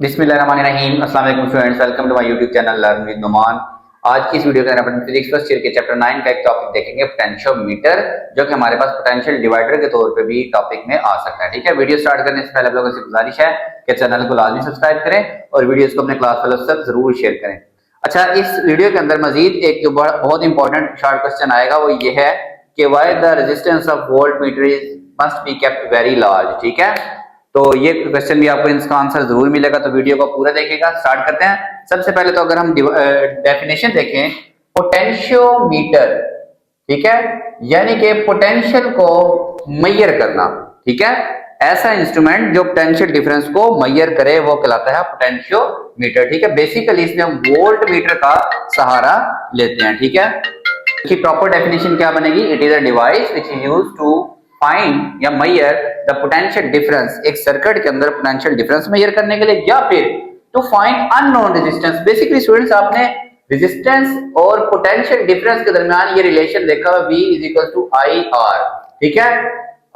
बिस्मिल्लाहिर्रहमानिर्रहीम। अस्सलाम वालेकुम students, welcome to my YouTube channel learn with Numan. आज की इस वीडियो के अंदर अपन फिजिक्स फर्स्ट ईयर के चैप्टर 9 का एक टॉपिक देखेंगे, पोटेंशियोमीटर, जो कि हमारे पास पोटेंशियल डिवाइडर के तौर पे भी टॉपिक में आ सकता है। ठीक है, वीडियो स्टार्ट करने से पहले आप लोगों से गुजारिश है कि चैनल को लाजमी सब्सक्राइब करें और वीडियोस को अपने क्लास फेलोज से जरूर शेयर करें। अच्छा, इस वीडियो के अंदर मजीद एक जो बहुत इंपॉर्टेंट शॉर्ट क्वेश्चन आएगा वो ये है कि why the resistance of volt meter is must be kept very large. ठीक है, तो ये क्वेश्चन भी आपको इसका आंसर जरूर मिलेगा, तो वीडियो को पूरा देखिएगा। स्टार्ट करते हैं। सबसे पहले तो अगर हम डेफिनेशन देखें, पोटेंशियोमीटर, ठीक है, यानी कि पोटेंशियल को मेजर करना। ठीक है, ऐसा इंस्ट्रूमेंट जो पोटेंशियल डिफरेंस को मेजर करे वो कहलाता है पोटेंशियोमीटर। ठीक है, बेसिकली इसमें हम वोल्ट मीटर का सहारा लेते हैं। ठीक है, इसकी प्रॉपर डेफिनेशन क्या बनेगी? It is a device which is used to find या मेजर द पोटेंशियल डिफरेंस, एक सर्किट के अंदर पोटेंशियल डिफरेंस मेजर करने के लिए, या फिर to find unknown resistance. Basically students, आपने रेजिस्टेंस और पोटेंशियल डिफरेंस के दरमियान ये रिलेशन देखा हुआ V is equal to I R. ठीक है,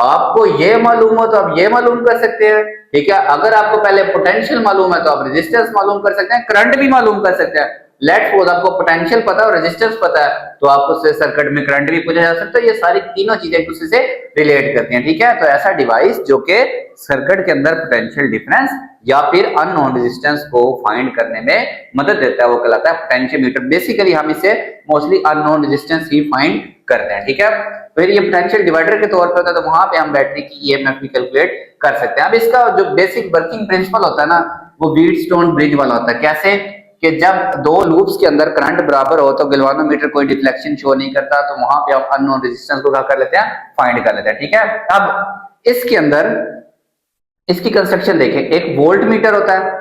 आपको ये मालूम हो तो आप ये मालूम कर सकते हैं। ठीक है, अगर आपको पहले पोटेंशियल मालूम है तो आप रेजिस्टेंस मालूम कर सकते हैं, करंट भी मालूम कर सकते हैं। लेट्स सपोज आपको पोटेंशियल पता है और रेजिस्टेंस पता है, तो आपको सर्किट में करंट भी पूछा जा सकता है। ये सारी तीनों चीजें एक दूसरे से रिलेट करती हैं। ठीक है, तो ऐसा डिवाइस जो कि सर्किट के अंदर पोटेंशियल डिफरेंस या फिर अननोन रेजिस्टेंस को फाइंड करने में मदद देता है वो कहलाता है पोटेंशियोमीटर। बेसिकली हम इसे मोस्टली अननोन रेजिस्टेंस ही फाइंड करते हैं। ठीक है, फिर ये पोटेंशियल डिवाइडर के तौर पर होता है, तो वहां पे हम बैटरी की ईएमएफ भी कैलकुलेट कर सकते हैं। अब इसका जो बेसिक वर्किंग प्रिंसिपल होता है ना, वो व्हीटस्टोन ब्रिज वाला होता है। कैसे कि जब दो लूप्स के अंदर करंट बराबर हो तो गैल्वानोमीटर कोई डिफ्लेक्शन शो नहीं करता, तो वहां पे आप अननोन रेजिस्टेंस को क्या कर लेते हैं? फाइंड कर लेते हैं। ठीक है, अब इसके अंदर इसकी कंस्ट्रक्शन देखें। एक वोल्ट मीटर होता है।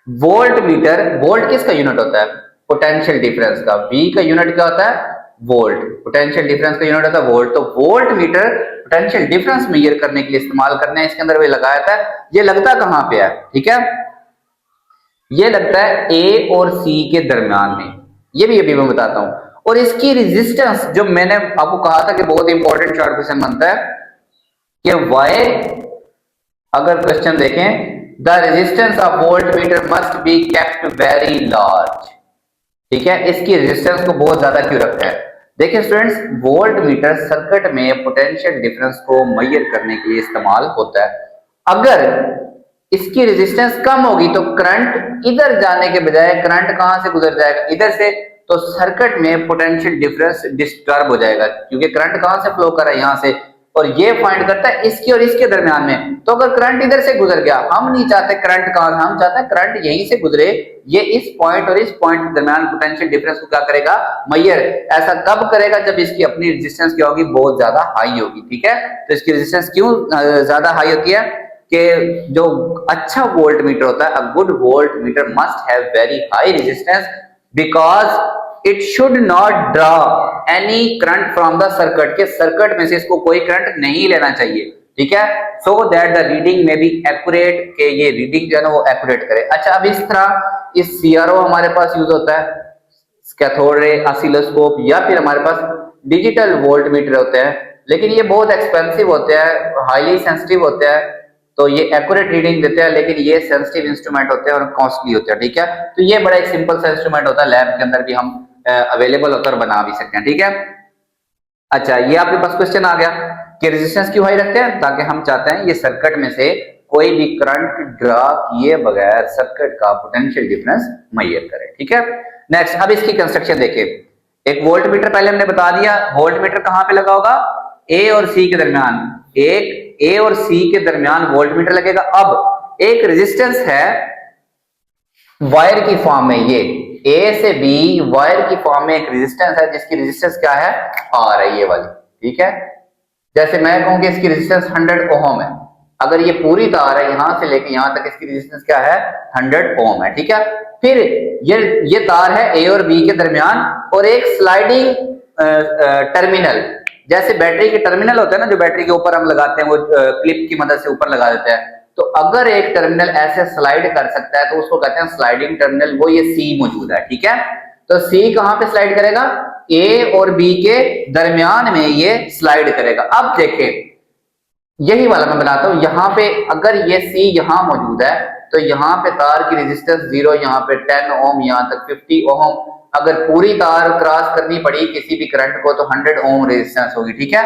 वोल्ट मीटर, वोल्ट किसका यूनिट होता है? पोटेंशियल डिफरेंस का। V का यूनिट क्या होता है? वोल्ट। पोटेंशियल डिफरेंस का यूनिट होता है वोल्ट। तो volt meter potential difference measure करने के लिए इस्तेमाल करने हैं। इसके अंदर भी लगाया था। ये लगता कहां पे है? ठीक है, ये लगता है A और C के दरमियान में। ये भी अभी मैं बताता हूं। और इसकी रेजिस्टेंस, जो मैंने आपको कहा था कि बहुत इंपॉर्टेंट शॉर्ट क्वेश्चन बनता है कि वाई, अगर क्वेश्चन देखें, the resistance of volt meter must be kept very large. ठीक है, इसकी रेजिस्टेंस को बहुत ज्यादा क्यों रखते हैं? देखिए स्टूडेंट्स, वोल्ट मीटर सर्किट में पोटेंशियल डिफरेंस को मेजर करने के लिए इस्तेमाल होता है। अगर इसकी रेजिस्टेंस कम होगी तो करंट इधर जाने के बजाय करंट कहां से गुजर जाएगा? इधर से। तो सर्किट में पोटेंशियल डिफरेंस डिस्टर्ब हो जाएगा, क्योंकि करंट कहां से फ्लो कर रहा है? यहां से। और ये फाइंड करता है इसकी और इसके दरमियान में। तो अगर करंट इधर से गुजर गया, हम नहीं चाहते करंट कहां से, हम चाहते हैं करंट यहीं से गुजरे, ये इस पॉइंट और इस पॉइंट के दरमियान पोटेंशियल डिफरेंस को क्या करेगा? मेजर। ऐसा कब करेगा? जब इसकी अपनी रेजिस्टेंस क्या होगी? बहुत ज्यादा हाई होगी। ठीक है, तो इसकी रेजिस्टेंस क्यों ज्यादा हाई होती है? कि जो अच्छा वोल्ट मीटर होता है, a good volt meter must have very high resistance because it should not draw any current from the circuit, के सर्किट में से इसको कोई करंट नहीं लेना चाहिए। ठीक है, सो दैट द रीडिंग में बी एक्यूरेट, के ये रीडिंग जो है ना वो एक्यूरेट करे। अच्छा, अब इस तरह इस सीआरओ हमारे पास यूज होता है, कैथोड रे ऑसिलोस्कोप, या फिर हमारे पास डिजिटल वोल्ट मीटर होते हैं, लेकिन ये बहुत एक्सपेंसिव होते हैं, हाईली सेंसिटिव होते हैं, तो ये एक्यूरेट रीडिंग देते हैं, लेकिन ये सेंसिटिव इंस्ट्रूमेंट होते हैं और कॉस्टली होते हैं। ठीक है, तो ये बड़ा एक सिंपल सा इंस्ट्रूमेंट होता है, लैब के अंदर भी हम अवेलेबल होकर बना भी सकते हैं। ठीक है, अच्छा, ये आपके पास क्वेश्चन आ गया कि रेजिस्टेंस क्यों हाई रखते हैं? ताकि हम चाहते हैं ये सर्किट में से कोई भी करंट ड्रा किए बगैर सर्किट का पोटेंशियल डिफरेंस मेजर करे। ठीक है, नेक्स्ट, अब इसकी कंस्ट्रक्शन देखिए। एक वोल्ट मीटर पहले हमने बता दिया, वोल्ट मीटर कहां पे लगा होगा? A और C के दरमियान। एक A और C के दरमियान वोल्ट मीटर लगेगा। अब एक रेजिस्टेंस है वायर की फॉर्म में, ये A से B वायर की फॉर्म में एक रेजिस्टेंस है, जिसकी रेजिस्टेंस क्या है? R है, ये वाली। ठीक है, जैसे मैं कहूं कि इसकी रेजिस्टेंस 100 ओम है। अगर ये पूरी तार है यहां से लेके यहां तक, इसकी रेजिस्टेंस क्या है? 100 ओम है। ठीक है, फिर ये तार है A और B के दरमियान, और एक स्लाइडिंग टर्मिनल, जैसे बैटरी के टर्मिनल होते हैं ना, जो बैटरी के ऊपर हम लगाते हैं, वो क्लिप की मदद से ऊपर लगा देते हैं। तो अगर एक टर्मिनल ऐसे स्लाइड कर सकता है तो उसको कहते हैं स्लाइडिंग टर्मिनल, वो ये C मौजूद है। ठीक है, तो C कहां पे स्लाइड करेगा? A और B के दरमियान में ये स्लाइड करेगा। अब देखें, यही वाला मैं बनाता हूं, यहां पे अगर ये C यहां मौजूद है तो यहाँ पे तार की रेजिस्टेंस 0, यहाँ पे 10 ओम, यहाँ तक 50 ओम। अगर पूरी तार क्रॉस करनी पड़ी किसी भी करंट को तो 100 ओम रेजिस्टेंस होगी, ठीक है।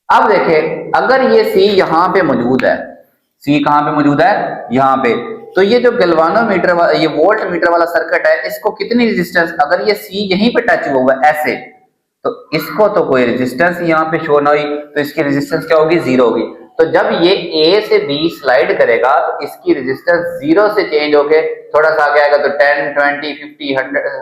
अब देखें अगर ये सी यहाँ पे मौजूद है, सी कहाँ पे मौजूद है, यहाँ पे, तो ये जो गैल्वानोमीटर वाला, ये वोल्ट मीटर वाला सर्किट है, इसको कितनी रेजिस्टेंस, अगर ये सी यहीं पे टच हुआ ऐसे, तो इसको तो कोई रेजिस्टेंस यहाँ पे शो ना हुई, तो इसकी रेजिस्टेंस क्या होगी, 0 होगी। तो जब ये A से B स्लाइड करेगा तो इसकी रेजिस्टेंस 0 से चेंज होके थोड़ा सा आगे आएगा, तो 10, 20, 50,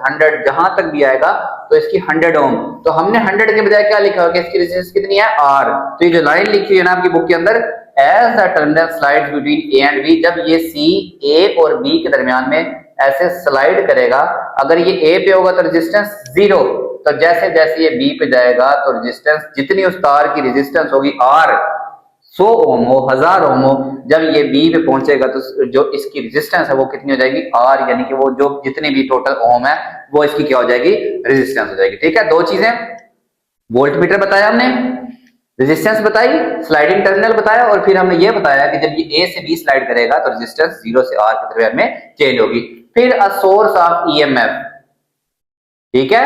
100 जहां तक भी आएगा तो इसकी 100 ओम। तो हमने 100 के बजाय क्या लिखा होगा, इसकी रेजिस्टेंस कितनी है, R। तो ये जो लाइन लिखी है ना आपकी बुक के अंदर, as the terminal slides between A and B, जब ये C A और B के दरमियान में ऐसे स्लाइड करेगा, अगर ये A पे होगा तो रेजिस्टेंस 0, तो जैसे जैसे ये B पे जाएगा तो रेजिस्टेंस जितनी उस तार की रेजिस्टेंस होगी R, 100 ओम हो, 1000 ओम हो, जब ये B पे पहुंचेगा तो जो इसकी रेजिस्टेंस है वो कितनी हो जाएगी, R, यानी कि वो जो जितनी भी टोटल ओम है वो इसकी क्या हो जाएगी, रेजिस्टेंस हो जाएगी। ठीक है, दो चीजें, वोल्ट मीटर बताया हमने, रेजिस्टेंस बताई, स्लाइडिंग टर्मिनल बताया, और फिर हमने ये बताया कि जब ये A से B स्लाइड करेगा तो रेजिस्टेंस 0 से R के दरमियान में चेंज होगी। फिर अ सोर्स ऑफ EMF, ठीक है,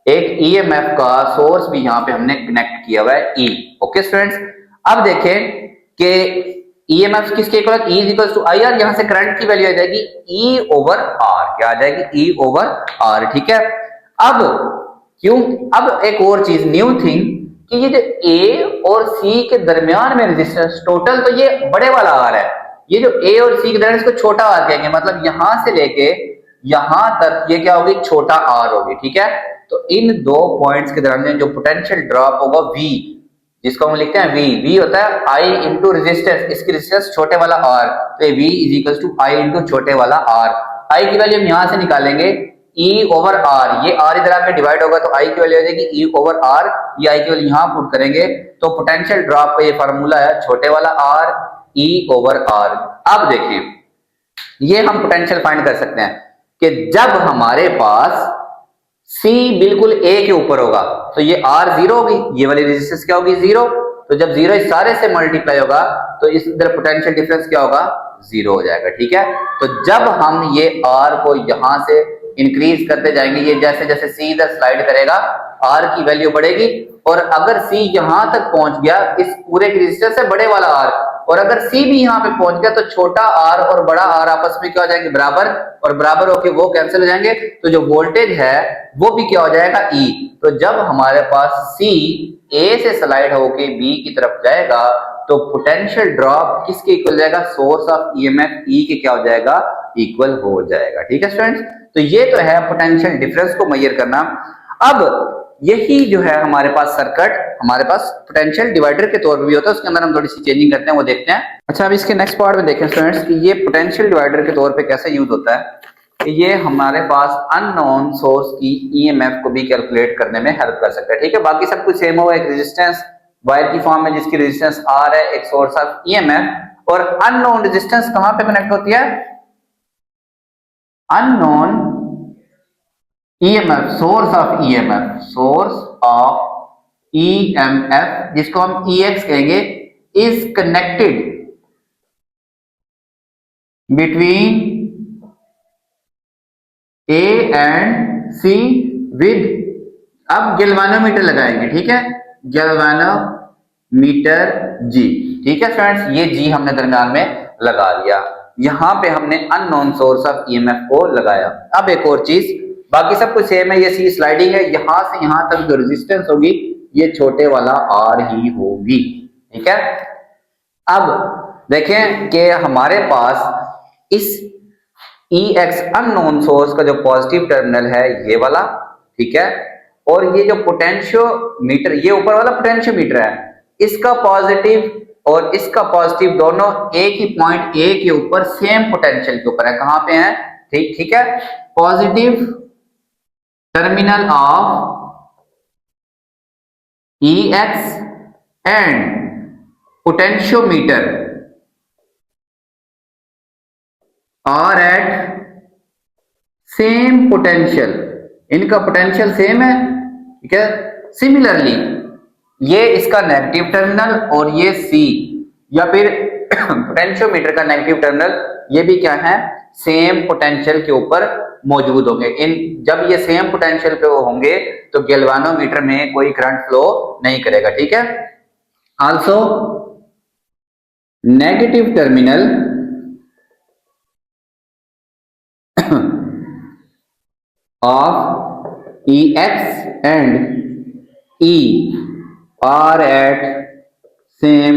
एक EMF का सोर्स भी यहाँ पे हमने कनेक्ट किया हुआ है, E। ओके स्टूडेंट्स, अब देखें कि EMF किसके equal, E equal to IR, यहां से करंट की वैल्यू आ जाएगी E ओवर R, क्या आ जाएगी, E ओवर R। ठीक है, अब क्यों, अब एक और चीज न्यू थिंग कि ये जो A और C के दरमियान में रेजिस्टेंस टोटल, तो ये बड़े वाला R है, ये जो A और C के दरमियान इसको छोटा R कहेंगे, मतलब यहां से लेके यहां तक ये क्या होगी, छोटा R होगी। ठीक है, तो इन दो पॉइंट्स के दरमियान जो पोटेंशियल ड्रॉप होगा V, जिसको हम लिखते हैं V होता है I इंटू रेजिस्टेंस, इसकी रेजिस्टेंस छोटे वाला R, तो V इज इक्वल टू I इंटू छोटे वाला R। I की वैल्यू हम यहां से निकालेंगे E ओवर R, ये R इधर आके डिवाइड होगा तो I की वैल्यू आ जाएगी E ओवर R, ये I की वैल्यू यहां पुट करेंगे तो पोटेंशियल ड्रॉप का ये फार्मूला है छोटे वाला R E ओवर R। अब देखें ये हम पोटेंशियल फाइंड कर सकते हैं कि जब हमारे पास C बिल्कुल A के ऊपर होगा तो ये R 0 होगी, ये वाली रेजिस्टेंस क्या होगी, 0। तो जब 0 इस सारे से मल्टीप्लाई होगा तो इस इधर पोटेंशियल डिफरेंस क्या होगा, 0 हो जाएगा। ठीक है, तो जब हम ये R को यहां से इंक्रीज करते जाएंगे, ये जैसे जैसे C इधर स्लाइड करेगा R की वैल्यू बढ़ेगी, और अगर C यहां तक पहुंच गया इस पूरे की रेजिस्टेंस से बड़े वाला R, और अगर C भी यहां पे पहुंच गया तो छोटा R और बड़ा R आपस में क्या हो जाएंगे, बराबर, और बराबर होके वो कैंसिल हो जाएंगे, तो जो वोल्टेज है वो भी क्या हो जाएगा, E। तो जब हमारे पास C A से स्लाइड होके B की तरफ जाएगा तो पोटेंशियल ड्रॉप किसके इक्वल जाएगा, सोर्स ऑफ EMF E के क्या हो जाएगा, इक्वल हो जाएगा। ठीक है स्टूडेंट्स, तो ये तो है पोटेंशियल डिफरेंस को मेजर करना। अब यही जो है हमारे पास सर्किट हमारे पास पोटेंशियल डिवाइडर के तौर पर भी होता है, उसके अंदर हम थोड़ी सी चेंजिंग करते हैं, वो देखते हैं। अच्छा, अब इसके नेक्स्ट पार्ट में देखें स्टूडेंट्स कि ये पोटेंशियल डिवाइडर के तौर पे कैसे यूज होता है, कि ये हमारे पास अननोन सोर्स की EMF को भी कैलकुलेट करने में हेल्प कर सकता है। ठीक है, बाकी सब कुछ सेम होगा, एक रेजिस्टेंस वायर की फॉर्म में जिसकी रेजिस्टेंस R है, एक सोर्स ऑफ EMF, और अननोन रेजिस्टेंस कहां पे कनेक्ट होती है, unknown EMF, source of EMF, source of EMF जिसको हम EX कहेंगे, is connected between A and C with, अब गैल्वानोमीटर लगाएंगे। ठीक है, गैल्वानोमीटर G। ठीक है फ्रेंड्स, ये G हमने दरमियान में लगा लिया, यहां पे हमने अननोन सोर्स ऑफ EMF को लगाया। अब एक और चीज, बाकी सब कुछ सेम है, ये C स्लाइडिंग है, यहां से यहां तक जो रेजिस्टेंस होगी ये छोटे वाला R ही होगी। ठीक है, अब देखें कि हमारे पास इस EX अननोन सोर्स का जो पॉजिटिव टर्मिनल है ये वाला, ठीक है, और ये जो पोटेंशियोमीटर, ये ऊपर वाला पोटेंशियोमीटर है, इसका पॉजिटिव और इसका पॉजिटिव दोनों एक ही पॉइंट A के ऊपर सेम पोटेंशियल के ऊपर है। कहां पे है, ठीक है, positive terminal of EX and potentiometer are at same potential, इनका पोटेंशियल सेम है। ठीक है, सिमिलरली ये इसका नेगेटिव टर्मिनल और ये C, या फिर पोटेंशियोमीटर का नेगेटिव टर्मिनल ये भी क्या है, सेम पोटेंशियल के ऊपर मौजूद होंगे। इन जब ये सेम पोटेंशियल पे होंगे तो गैल्वानोमीटर में कोई करंट फ्लो नहीं करेगा, ठीक है। Also negative terminal of EX and E are at same,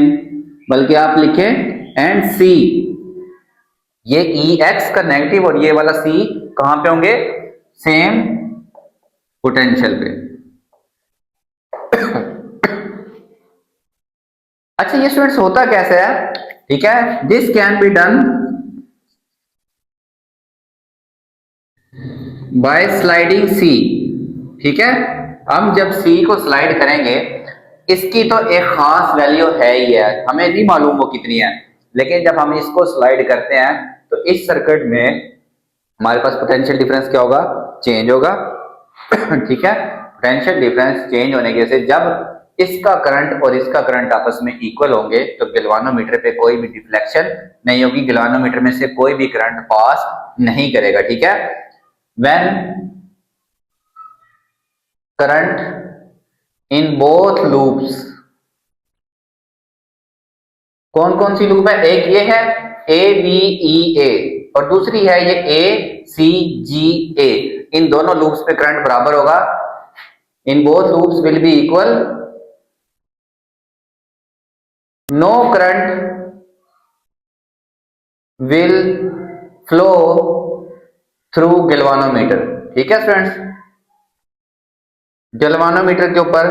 बल्कि आप लिखें एंड C, ये EX का नेगेटिव और ये वाला C कहां पे होंगे, सेम पोटेंशियल पे। अच्छा ये स्टूडेंट्स होता कैसे है, ठीक है, this can be done by sliding C, ठीक है। हम जब C को स्लाइड करेंगे, इसकी तो एक खास वैल्यू है ही है, हमें नहीं मालूम वो कितनी है, लेकिन जब हम इसको स्लाइड करते हैं तो इस सर्किट में हमारे पास पोटेंशियल डिफरेंस क्या होगा, चेंज होगा, ठीक है। पोटेंशियल डिफरेंस चेंज होने की वजह से जब इसका करंट और इसका करंट आपस में इक्वल होंगे तो गैल्वानोमीटर पे कोई भी डिफ्लेक्शन नहीं होगी, गैल्वानोमीटर में से कोई भी करंट पास नहीं करेगा, ठीक है। When current in both loops, कौन कौन सी लूप है, एक ये है ABEA और दूसरी है ये ACGA, इन दोनों लूप्स पे करंट बराबर होगा, in both loops will be equal, no current will flow through galvanometer, ठीक है फ्रेंड्स। गैल्वानोमीटर के ऊपर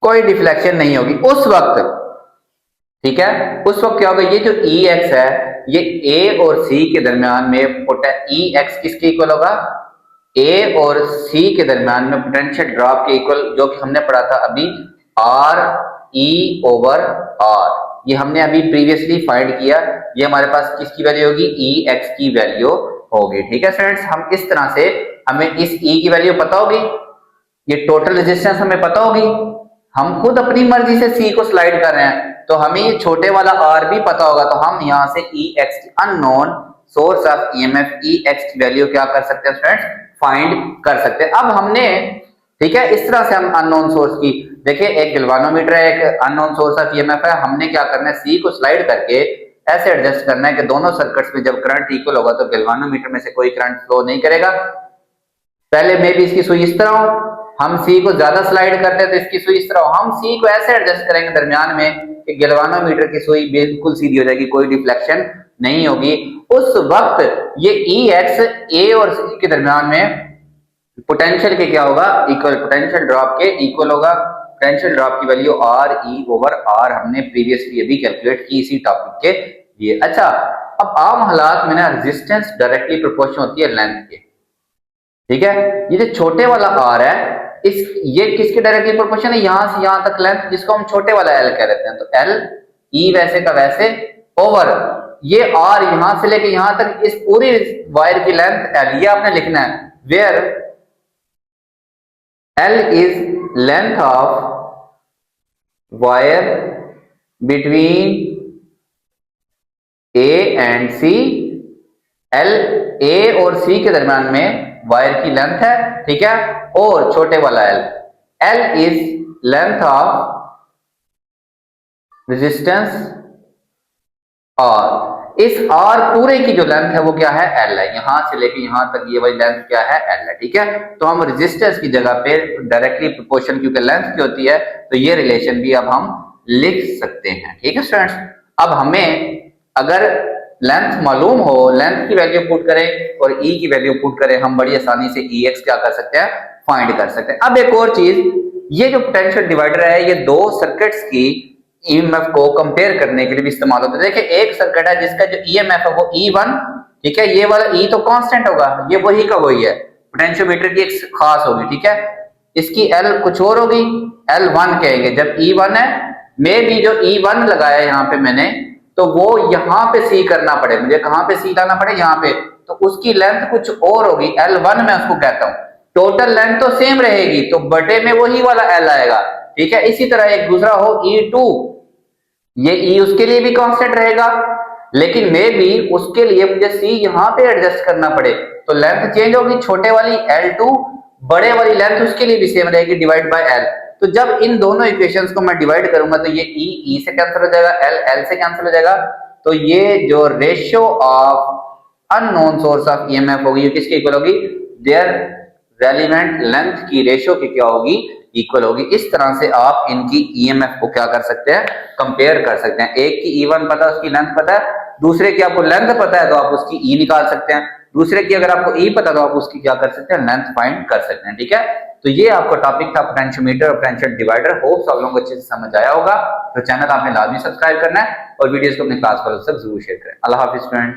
कोई डिफ्लेक्शन नहीं होगी उस वक्त, ठीक है। उस वक्त क्या होगा, ये जो EX है ये A और C के दरमियान में EX किसके इक्वल होगा, A और C के दरमियान में पोटेंशियल ड्रॉप के इक्वल, जो कि हमने पढ़ा था अभी RE/R, ये हमने अभी प्रीवियसली फाइंड किया, ये हमारे पास किसकी वैल्यू होगी, EX की वैल्यू होगी, ठीक है फ्रेंड्स। हम इस तरह से हमें इस E की वैल्यू पता होगी, ये टोटल रेजिस्टेंस हमें पता होगी, हम खुद अपनी मर्जी से C को स्लाइड कर रहे हैं तो हमें ये छोटे वाला R भी पता होगा, तो हम यहां से EX unknown source of EMF EX की वैल्यू क्या कर सकते हैं फ्रेंड्स, फाइंड कर सकते हैं। अब हमने, ठीक है, इस तरह से हम अननोन सोर्स की, देखिए एक गैल्वानोमीटर है, एक अननोन सोर्स ऑफ EMF है, हमने क्या करना है, C को स्लाइड करके ऐसे एडजस्ट करना है कि दोनों सर्किट्स में जब करंट इक्वल होगा तो गैल्वानोमीटर में से कोई करंट फ्लो नहीं करेगा। पहले मे भी इसकी सुई इस तरह हो, हम C को ज्यादा स्लाइड करते हैं तो इसकी सुई इस तरह हो, हम C को ऐसे एडजस्ट करेंगे दरमियान में कि गैल्वानोमीटर की सुई बिल्कुल सीधी हो जाएगी, कोई डिफ्लेक्शन नहीं होगी। उस वक्त ये EX A और C के दरमियान में पोटेंशियल के क्या होगा, इक्वल, पोटेंशियल ड्रॉप के इक्वल होगा। पोटेंशियल ड्रॉप की वैल्यू RE/R हमने प्रीवियसली अभी कैलकुलेट की इसी टॉपिक के लिए। अच्छा, अब आम हालात में ना रेजिस्टेंस डायरेक्टली प्रोपोर्शनल होती है लेंथ के, ठीक है। ये जो छोटे वाला R है ये किसके डायरेक्टली प्रोपोर्शनल है, यहां से यहां तक लेंथ, जिसको हम छोटे वाला L कह देते हैं, तो L E वैसे का वैसे ओवर ये R यहां से लेके यहां तक इस पूरी वायर की लेंथ L, ये आपने लिखना है, where L is length of wire between A and C, L A और C के दरम्यान में वायर की लेंथ है, ठीक है, और छोटे वाला L is length of resistance R, इस R पूरे की जो लेंथ है वो क्या है, L है, यहां से लेके यहां तक ये वाली लेंथ क्या है, L है, ठीक है। तो हम रेजिस्टेंस की जगह पे डायरेक्टली प्रोपोर्शन क्योंकि लेंथ की होती है तो ये रिलेशन भी अब हम लिख सकते हैं, ठीक है स्टूडेंट्स। अब हमें अगर लेंथ मालूम हो, लेंथ की वैल्यू पुट करें और E की वैल्यू पुट करें, हम बड़ी आसानी से EX क्या कर सकते हैं, फाइंड कर सकते हैं। अब एक और चीज, ये जो पोटेंशियल डिवाइडर है ये दो सर्किट्स की EMF को कंपेयर करने के लिए भी इस्तेमाल होता है। देखिए एक सर्किट है जिसका जो EMF है वो E1, ठीक है, ये वाला E तो कांस्टेंट होगा, ये वही का वही है, पोटेंशियोमीटर की एक खास होगी, ठीक है। इसकी L कुछ और होगी, L1 कहेंगे जब E1 है, मे भी जो E1 लगाया यहाँ पे मैंने, तो वो यहाँ पे C करना पड़े, मुझे कहाँ पे C लाना पड़े, यहाँ पे, तो उसकी लेंथ कुछ और होगी, L1 मैं उसको कहता हूँ। टोटल लेंथ तो सेम रहेगी तो बटे में वही वाला L आएगा, ठीक है। इसी तरह एक दूसरा हो E2, ये E उसके लिए भी कांस्टेंट रहेगा, लेकिन मे भी उसके लिए मुझे सी यहाँ पे एडजस्ट करना पड़े, तो लेंथ चेंज होगी, छोटे वाली L2, बड़े वाली लेंथ उसके लिए भी सेम रहेगी, डिवाइड बाय L। तो जब इन दोनों इक्वेशंस को मैं डिवाइड करूंगा तो ये E से कैंसिल हो जाएगा, L से कैंसिल हो जाएगा, तो ये जो ratio of unknown source of EMF होगी, ये किसकी इक्वल होगी, देयर रेलिवेंट लेंथ की रेशियो की क्या होगी, इक्वल होगी। इस तरह से आप इनकी ईएमएफ को क्या कर सकते हैं, कंपेयर कर सकते हैं। एक की E1 पता है, उसकी लेंथ पता है, दूसरे की आपको लेंथ पता है तो आप उसकी E निकाल सकते हैं, दूसरे की अगर आपको E पता तो आप उसकी क्या कर सकते हैं, लेंथ फाइंड कर सकते हैं। ठीक है, तो ये आपको टॉपिक था पोटेंशियोमीटर और पोटेंशियल डिवाइडर। होप सब लोगों को अच्छे से समझ आया होगा। तो चैनल आपने लाजमी सब्सक्राइब करना है और वीडियोस को अपने क्लास वालों से जरूर शेयर करें। अल्लाह हाफिज फ्रेंड।